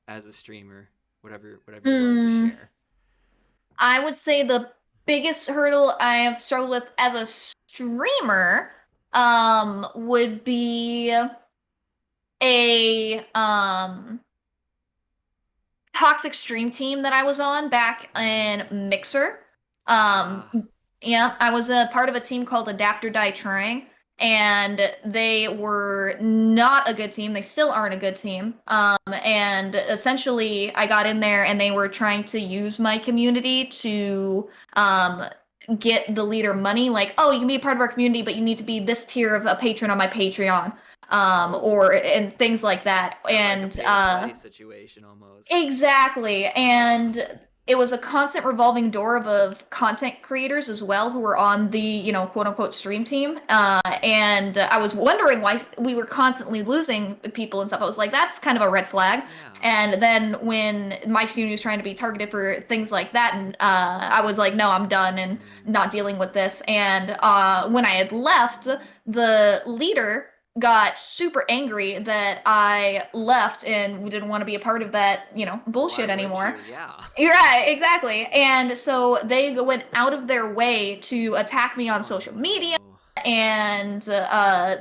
as a streamer, whatever you're willing to share. I would say the biggest hurdle I have struggled with as a streamer would be a toxic stream team that I was on back in Mixer. Yeah, I was a part of a team called Adapt or Die Trying, and they were not a good team. They still aren't a good team. And essentially, I got in there, and they were trying to use my community to get the leader money. Like, oh, you can be a part of our community, but you need to be this tier of a patron on my Patreon, and things like that. And like a pay-to-play situation almost. Exactly, and it was a constant revolving door of content creators as well who were on the, quote unquote stream team. And I was wondering why we were constantly losing people and stuff. I was like, that's kind of a red flag. Yeah. And then when my community was trying to be targeted for things like that, and I was like, no, I'm done and not dealing with this. And when I had left, the leader got super angry that I left and we didn't want to be a part of that, bullshit anymore. Yeah. You're right, exactly. And so they went out of their way to attack me on social media and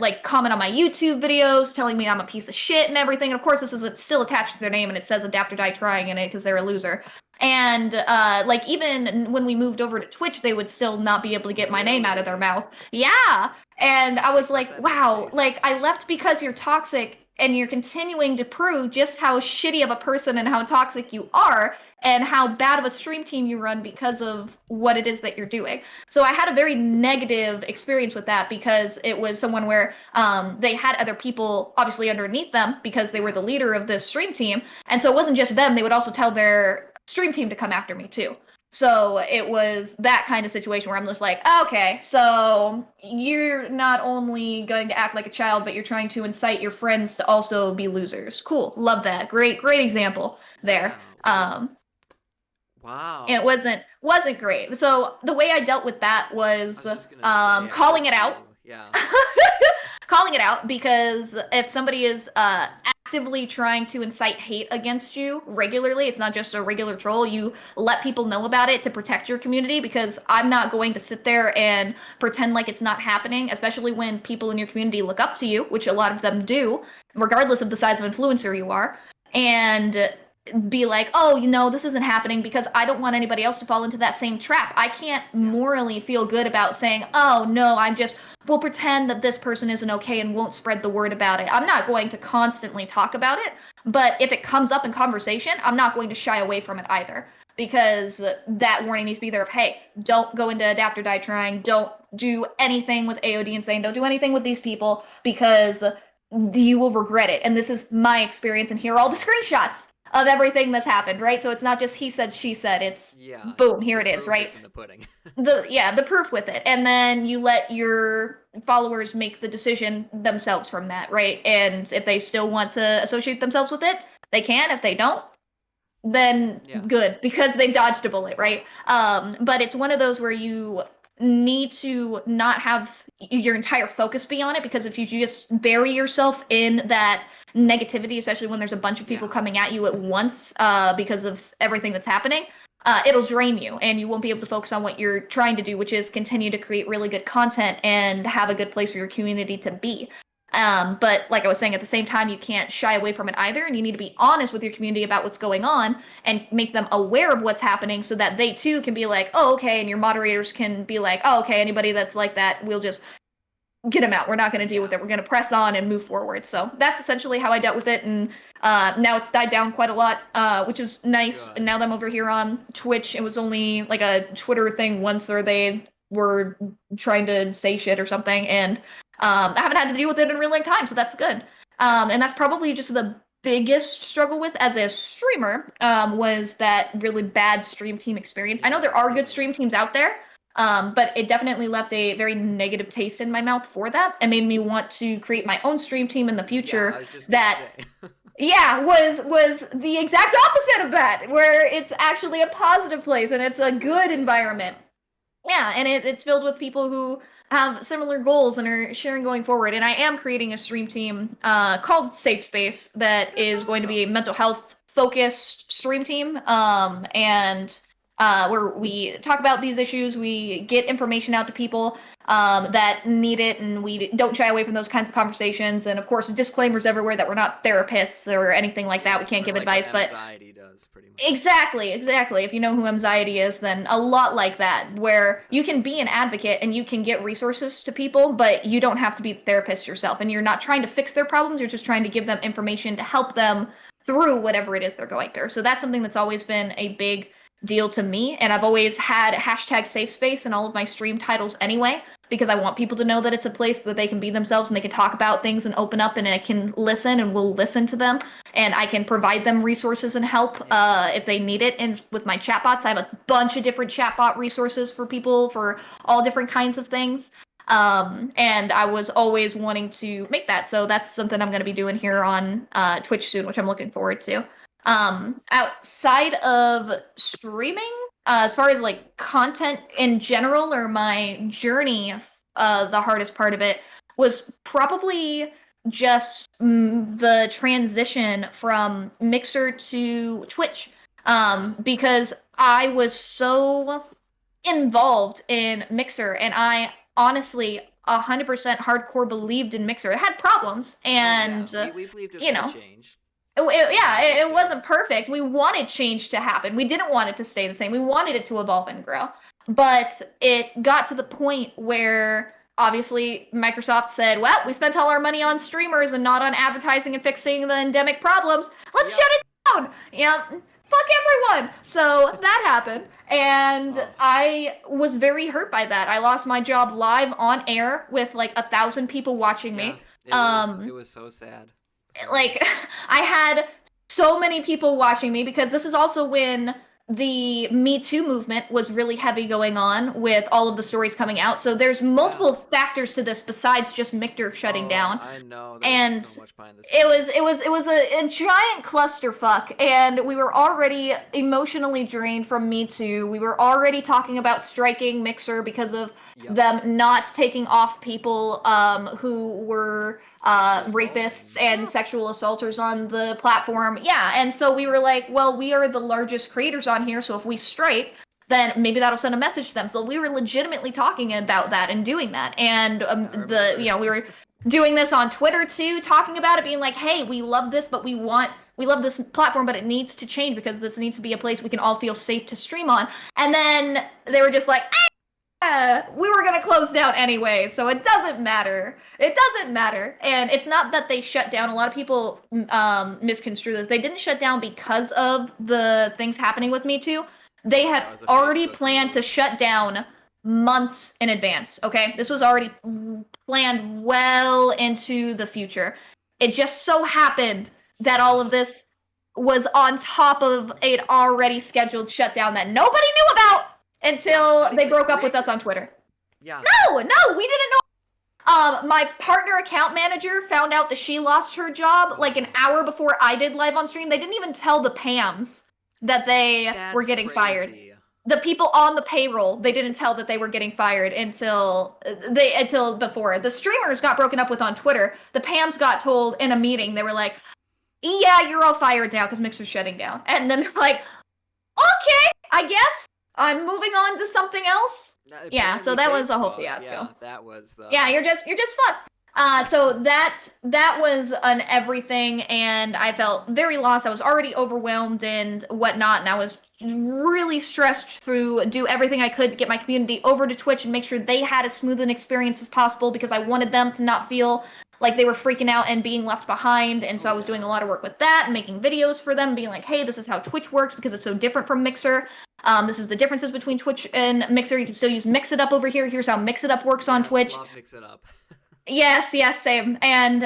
like comment on my YouTube videos, telling me I'm a piece of shit and everything. And of course, this is still attached to their name, and it says Adapt or Die Trying in it because they're a loser. And like even when we moved over to Twitch, they would still not be able to get my name out of their mouth. Yeah. And I was like, wow, like I left because you're toxic, and you're continuing to prove just how shitty of a person and how toxic you are, and how bad of a stream team you run because of what it is that you're doing. So I had a very negative experience with that, because it was someone where they had other people obviously underneath them because they were the leader of this stream team. And so it wasn't just them, they would also tell their stream team to come after me too. So it was that kind of situation where I'm just like, okay, so you're not only going to act like a child, but you're trying to incite your friends to also be losers. Cool. Love that. Great example there. Wow. It wasn't great. So the way I dealt with that was calling it out. Yeah. Calling it out, because if somebody is actively trying to incite hate against you regularly, it's not just a regular troll, you let people know about it to protect your community, because I'm not going to sit there and pretend like it's not happening, especially when people in your community look up to you, which a lot of them do, regardless of the size of influencer you are, and be like, oh, this isn't happening, because I don't want anybody else to fall into that same trap. I can't morally feel good about saying, oh, no, we'll pretend that this person isn't okay and won't spread the word about it. I'm not going to constantly talk about it, but if it comes up in conversation, I'm not going to shy away from it either, because that warning needs to be there of, hey, don't go into Adapt or Die Trying, don't do anything with AOD Insane, don't do anything with these people, because you will regret it. And this is my experience, and here are all the screenshots of everything that's happened, right? So it's not just he said, she said, it's boom, here it is, right? In the pudding. the proof with it. And then you let your followers make the decision themselves from that, right? And if they still want to associate themselves with it, they can. If they don't, then good, because they dodged a bullet, right? But it's one of those where you need to not have your entire focus be on it, because if you just bury yourself in that negativity, especially when there's a bunch of people coming at you at once because of everything that's happening, it'll drain you, and you won't be able to focus on what you're trying to do, which is continue to create really good content and have a good place for your community to be. But like I was saying, at the same time, you can't shy away from it either, and you need to be honest with your community about what's going on and make them aware of what's happening, so that they too can be like, oh, okay, and your moderators can be like, oh, okay, anybody that's like that, we'll just get them out. We're not going to deal with it. We're going to press on and move forward. So that's essentially how I dealt with it, and now it's died down quite a lot, which is nice. And now that I'm over here on Twitch, it was only like a Twitter thing once where they were trying to say shit or something, and I haven't had to deal with it in a really long time, so that's good. And that's probably just the biggest struggle with as a streamer, was that really bad stream team experience. I know there are good stream teams out there, but it definitely left a very negative taste in my mouth for that, and made me want to create my own stream team in the future that was the exact opposite of that, where it's actually a positive place and it's a good environment. Yeah, and it's filled with people who have similar goals and are sharing going forward. And I am creating a stream team called Safe Space that is going to be a mental health focused stream team. And where we talk about these issues, we get information out to people that need it, and we don't shy away from those kinds of conversations. And of course, disclaimers everywhere that we're not therapists or anything like that. We can't give advice, but anxiety does pretty much. Exactly. If you know who anxiety is, then a lot like that, where you can be an advocate and you can get resources to people, but you don't have to be a therapist yourself, and you're not trying to fix their problems. You're just trying to give them information to help them through whatever it is they're going through. So that's something that's always been a big deal to me, and I've always had hashtag safe space in all of my stream titles anyway, because I want people to know that it's a place that they can be themselves and they can talk about things and open up, and I can listen and will listen to them, and I can provide them resources and help if they need it. And with my chatbots, I have a bunch of different chatbot resources for people for all different kinds of things. And I was always wanting to make that, so that's something I'm going to be doing here on Twitch soon, which I'm looking forward to. Outside of streaming, as far as like content in general or my journey, the hardest part of it was probably just the transition from Mixer to Twitch, because I was so involved in Mixer, and I honestly 100% hardcore believed in Mixer. It had problems, and we believed it you know, would change. it wasn't perfect. We wanted change to happen. We didn't want it to stay the same. We wanted it to evolve and grow. But it got to the point where obviously Microsoft said, well, we spent all our money on streamers and not on advertising and fixing the endemic problems. Let's shut it down. Fuck everyone. So that happened. And I was very hurt by that. I lost my job live on air with like 1,000 people watching me. It was so sad. Like, I had so many people watching me, because this is also when the Me Too movement was really heavy going on with all of the stories coming out. So there's multiple factors to this besides just Mixer shutting down. I know. And so much behind the scenes. it was a giant clusterfuck, and we were already emotionally drained from Me Too. We were already talking about striking Mixer because of them not taking off people who were rapists and sexual assaulters on the platform. Yeah, and so we were like, well, we are the largest creators on here, so if we strike, then maybe that'll send a message to them. So we were legitimately talking about that and doing that. And we were doing this on Twitter too, talking about it, being like, hey, we love this, but we love this platform, but it needs to change because this needs to be a place we can all feel safe to stream on. And then they were just like, we were going to close down anyway, so it doesn't matter. It doesn't matter. And it's not that they shut down. A lot of people misconstrue this. They didn't shut down because of the things happening with Me Too. They had already planned to shut down months in advance, okay? This was already planned well into the future. It just so happened that all of this was on top of an already scheduled shutdown that nobody knew about until they broke up with us on Twitter. Yeah. No, we didn't know. My partner account manager found out that she lost her job like an hour before I did live on stream. They didn't even tell the Pams that they were getting fired. The people on the payroll, they didn't tell that they were getting fired until before. The streamers got broken up with on Twitter. The Pams got told in a meeting. They were like, yeah, you're all fired now because Mixer's shutting down. And then they're like, okay, I guess I'm moving on to something else. Yeah, so that was a whole fiasco. Yeah, that was the... Yeah, you're just fucked. So that was an everything, and I felt very lost. I was already overwhelmed and whatnot, and I was really stressed to do everything I could to get my community over to Twitch and make sure they had as smooth an experience as possible, because I wanted them to not feel like they were freaking out and being left behind. And so I was doing a lot of work with that and making videos for them, being like, hey, this is how Twitch works because it's so different from Mixer. This is the differences between Twitch and Mixer. You can still use Mix It Up over here. Here's how Mix It Up works on Twitch. Love Mix It Up. Yes, same. And,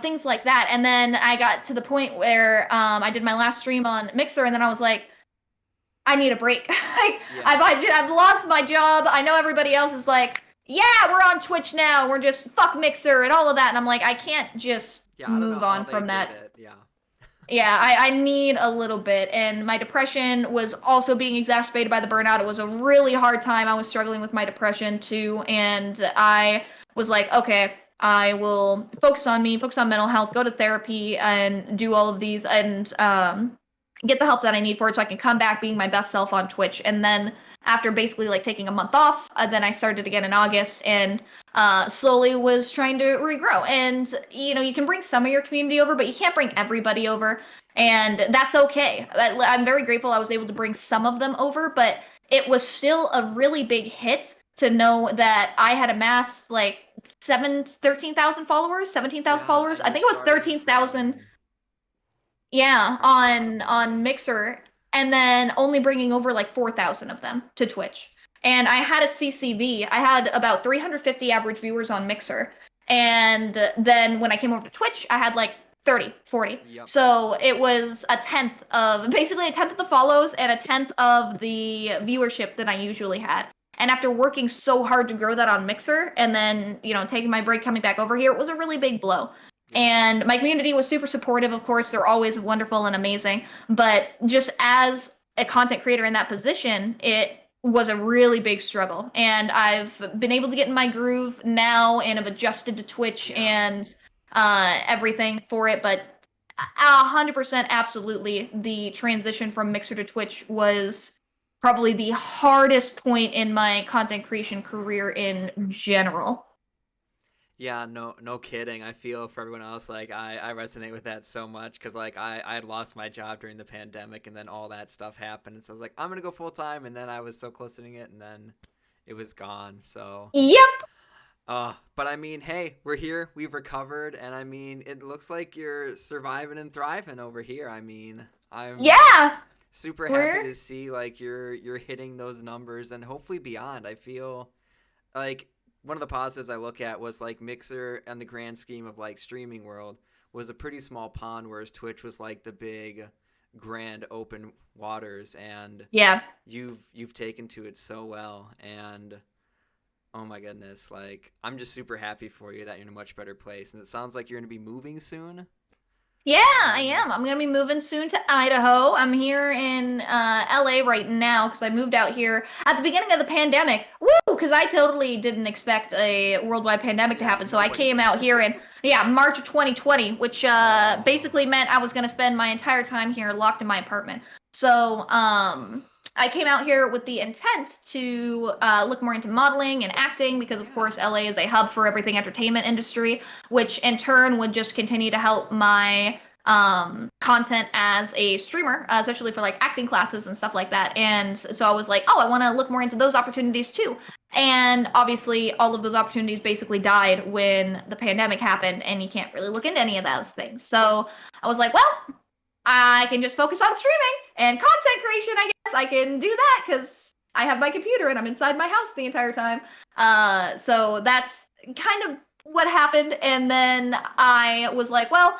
things like that. And then I got to the point where I did my last stream on Mixer, and then I was like, I need a break. I've lost my job. I know everybody else is like, yeah, we're on Twitch now. We're just fuck Mixer and all of that. And I'm like, I can't just move on from that. Yeah, I need a little bit. And my depression was also being exacerbated by the burnout. It was a really hard time. I was struggling with my depression too. And I was like, okay, I will focus on me, focus on mental health, go to therapy, and do all of these and get the help that I need for it so I can come back being my best self on Twitch. And then after basically like taking a month off, then I started again in August and slowly was trying to regrow. And you can bring some of your community over, but you can't bring everybody over, and that's okay. I'm very grateful I was able to bring some of them over, but it was still a really big hit to know that I had amassed like 13,000 followers, 17,000 followers. I think it was 13,000. Yeah, on Mixer, and then only bringing over like 4,000 of them to Twitch. And I had a CCV. I had about 350 average viewers on Mixer. And then when I came over to Twitch, I had like 30, 40. Yep. So it was basically a tenth of the follows and a tenth of the viewership that I usually had. And after working so hard to grow that on Mixer and then, taking my break coming back over here, it was a really big blow. And my community was super supportive, of course. They're always wonderful and amazing. But just as a content creator in that position, it was a really big struggle. And I've been able to get in my groove now and have adjusted to Twitch and everything for it. But 100% absolutely, the transition from Mixer to Twitch was probably the hardest point in my content creation career in general. Yeah, no kidding. I feel for everyone else, like I resonate with that so much because like I had lost my job during the pandemic and then all that stuff happened. And so I was like, I'm gonna go full time, and then I was so close to doing it, and then it was gone. So Yep. but I mean, hey, we're here, we've recovered, and I mean, it looks like you're surviving and thriving over here. I mean, I'm super happy to see like you're hitting those numbers and hopefully beyond. I feel like one of the positives I look at was like Mixer and the grand scheme of like streaming world was a pretty small pond, whereas Twitch was like the big grand open waters, and you've taken to it so well. And oh my goodness, like I'm just super happy for you that you're in a much better place. And it sounds like you're going to be moving soon. Yeah, I am. I'm going to be moving soon to Idaho. I'm here in LA right now because I moved out here at the beginning of the pandemic. Woo! Because I totally didn't expect a worldwide pandemic to happen. So I came out here in, March of 2020, which basically meant I was going to spend my entire time here locked in my apartment. So I came out here with the intent to look more into modeling and acting because, of course, LA is a hub for everything entertainment industry, which in turn would just continue to help my content as a streamer, especially for like acting classes and stuff like that. And so I was like, oh, I want to look more into those opportunities too. And obviously, all of those opportunities basically died when the pandemic happened, and you can't really look into any of those things. So I was like, well, I can just focus on streaming and content creation, I guess. I can do that because I have my computer and I'm inside my house the entire time. So that's kind of what happened. And then I was like, well,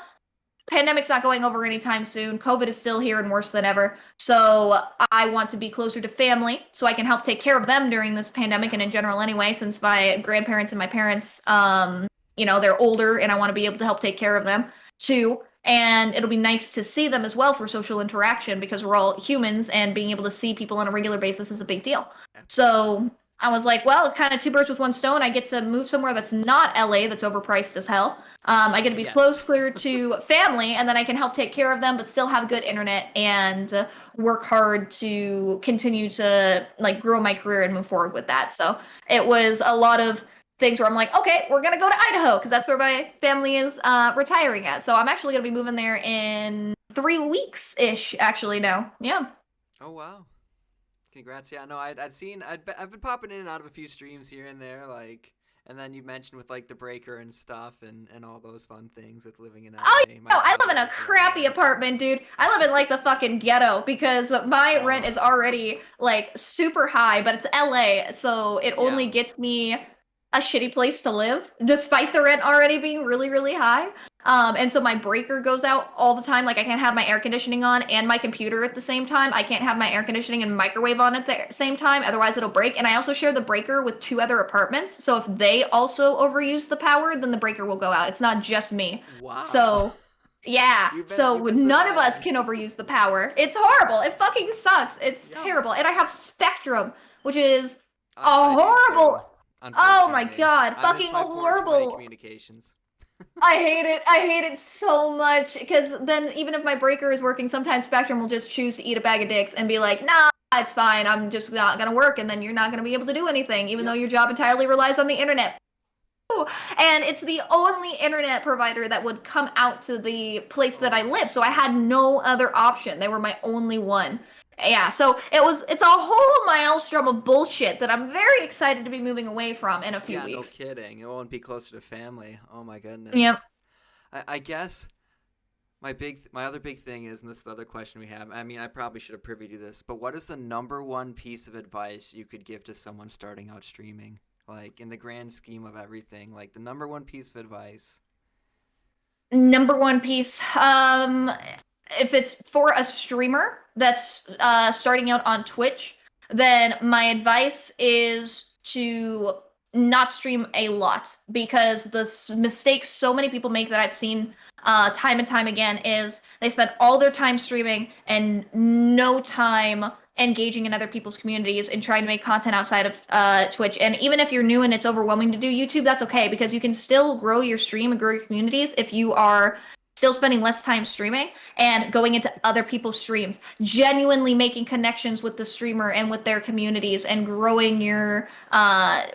pandemic's not going over anytime soon. COVID is still here and worse than ever. So I want to be closer to family so I can help take care of them during this pandemic and in general anyway, since my grandparents and my parents, they're older and I want to be able to help take care of them too. And it'll be nice to see them as well for social interaction because we're all humans and being able to see people on a regular basis is a big deal. So I was like, well, it's kind of two birds with one stone. I get to move somewhere that's not LA, that's overpriced as hell. I get to be closer to family, and then I can help take care of them, but still have good internet and work hard to continue to like grow my career and move forward with that. So it was a lot of things where I'm like, okay, we're gonna go to Idaho because that's where my family is retiring at. So I'm actually gonna be moving there in 3 weeks ish. Actually, now, yeah. Oh wow, congrats! Yeah, no, I've been popping in and out of a few streams here and there, like, and then you mentioned with like the breaker and stuff and all those fun things with living in LA. Oh no, I live in a crappy apartment, dude. I live in like the fucking ghetto because my rent is already like super high, but it's LA, so it only gets me a shitty place to live, despite the rent already being really, really high. And so my breaker goes out all the time. Like I can't have my air conditioning on and my computer at the same time. I can't have my air conditioning and microwave on at the same time, otherwise it'll break. And I also share the breaker with 2 other apartments. So if they also overuse the power, then the breaker will go out. It's not just me. Wow. So Yeah, so you've been none of us surviving. can overuse the power. It's horrible. It fucking sucks. It's Yeah. terrible. And I have Spectrum, which is a I do too, horrible. Oh my unfortunately. god, I miss fucking my 420 horrible. communications. I hate it. I hate it so much because then even if my breaker is working, sometimes Spectrum will just choose to eat a bag of dicks and be like, "Nah, it's fine. I'm just not gonna work," and then you're not gonna be able to do anything, even though Yep. your job entirely relies on the internet. And it's the only internet provider that would come out to the place that I live, so I had no other option. They were my only one. Yeah, so it's a whole maelstrom of bullshit that I'm very excited to be moving away from in a few Yeah, no weeks. kidding. It won't be closer to family. Oh my goodness. Yep. I guess my other big thing is, and this is the other question we have. I mean, I probably should have previewed you this, but what is the number one piece of advice you could give to someone starting out streaming? Like in the grand scheme of everything, like the number one piece of advice. Number one piece. If it's for a streamer that's starting out on Twitch, then my advice is to not stream a lot because the mistake so many people make that I've seen time and time again is they spend all their time streaming and no time engaging in other people's communities and trying to make content outside of Twitch. And even if you're new and it's overwhelming to do YouTube, that's okay because you can still grow your stream and grow your communities if you are still spending less time streaming and going into other people's streams, genuinely making connections with the streamer and with their communities and growing your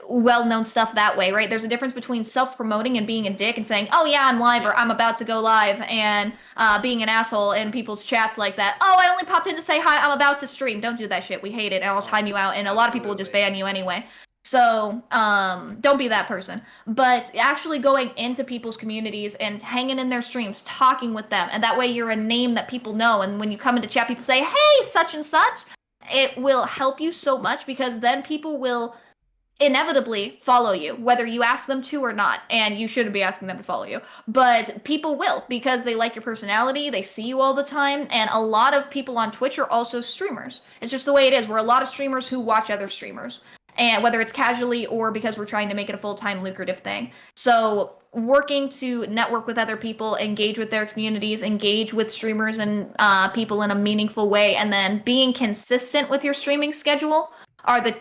well-known stuff that way, right? There's a difference between self-promoting and being a dick and saying, oh yeah, I'm live or I'm about to go live and being an asshole in people's chats like that. Oh, I only popped in to say hi, I'm about to stream. Don't do that shit. We hate it and I'll time you out and a lot of people will just ban you anyway. So, don't be that person. But actually going into people's communities and hanging in their streams, talking with them, and that way you're a name that people know. And when you come into chat, people say, "Hey, such and such." It will help you so much because then people will inevitably follow you, whether you ask them to or not. And you shouldn't be asking them to follow you, but people will because they like your personality. They see you all the time, and a lot of people on Twitch are also streamers. It's just the way it is. We're a lot of streamers who watch other streamers. And whether it's casually or because we're trying to make it a full-time lucrative thing. So working to network with other people, engage with their communities, engage with streamers and people in a meaningful way, and then being consistent with your streaming schedule are the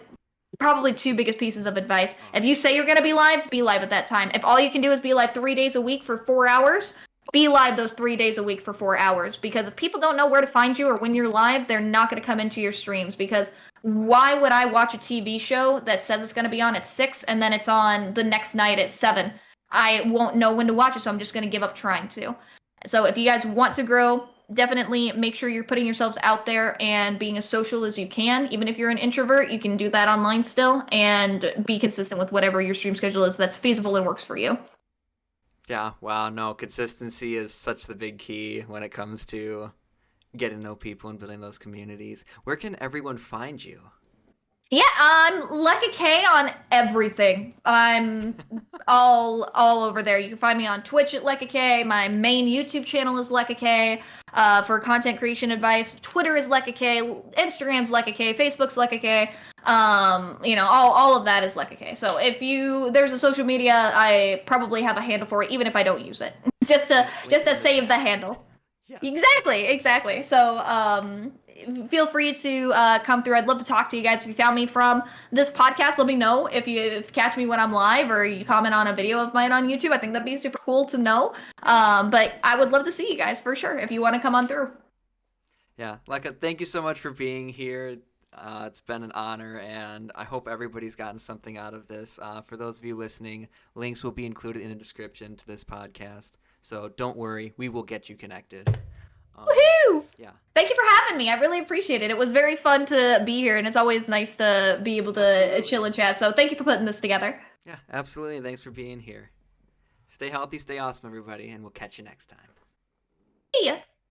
probably two biggest pieces of advice. If you say you're going to be live at that time. If all you can do is be live 3 days a week for 4 hours, be live those 3 days a week for 4 hours. Because if people don't know where to find you or when you're live, they're not going to come into your streams because why would I watch a TV show that says it's going to be on at 6 and then it's on the next night at 7? I won't know when to watch it, so I'm just going to give up trying to. So if you guys want to grow, definitely make sure you're putting yourselves out there and being as social as you can. Even if you're an introvert, you can do that online still and be consistent with whatever your stream schedule is that's feasible and works for you. Yeah, wow, no, consistency is such the big key when it comes to getting to know people and building those communities. Where can everyone find you? Yeah, I'm Leckakay on everything. I'm all over there. You can find me on Twitch at Leckakay. My main YouTube channel is Leckakay for content creation advice. Twitter is Leckakay. Instagram's Leckakay. Facebook's Leckakay. All of that is Leckakay. So if there's a social media, I probably have a handle for it, even if I don't use it, just to save the handle. Yes. Exactly. So, feel free to come through. I'd love to talk to you guys. If you found me from this podcast, let me know. If you catch me when I'm live or you comment on a video of mine on YouTube, I think that'd be super cool to know. But I would love to see you guys for sure if you want to come on through. Yeah, Lekka, thank you so much for being here. It's been an honor, and I hope everybody's gotten something out of this. For those of you listening, links will be included in the description to this podcast. So don't worry, we will get you connected. Woohoo! Yeah. Thank you for having me. I really appreciate it. It was very fun to be here, and it's always nice to be able to chill and chat. So thank you for putting this together. Yeah, absolutely. Thanks for being here. Stay healthy, stay awesome, everybody, and we'll catch you next time. See ya.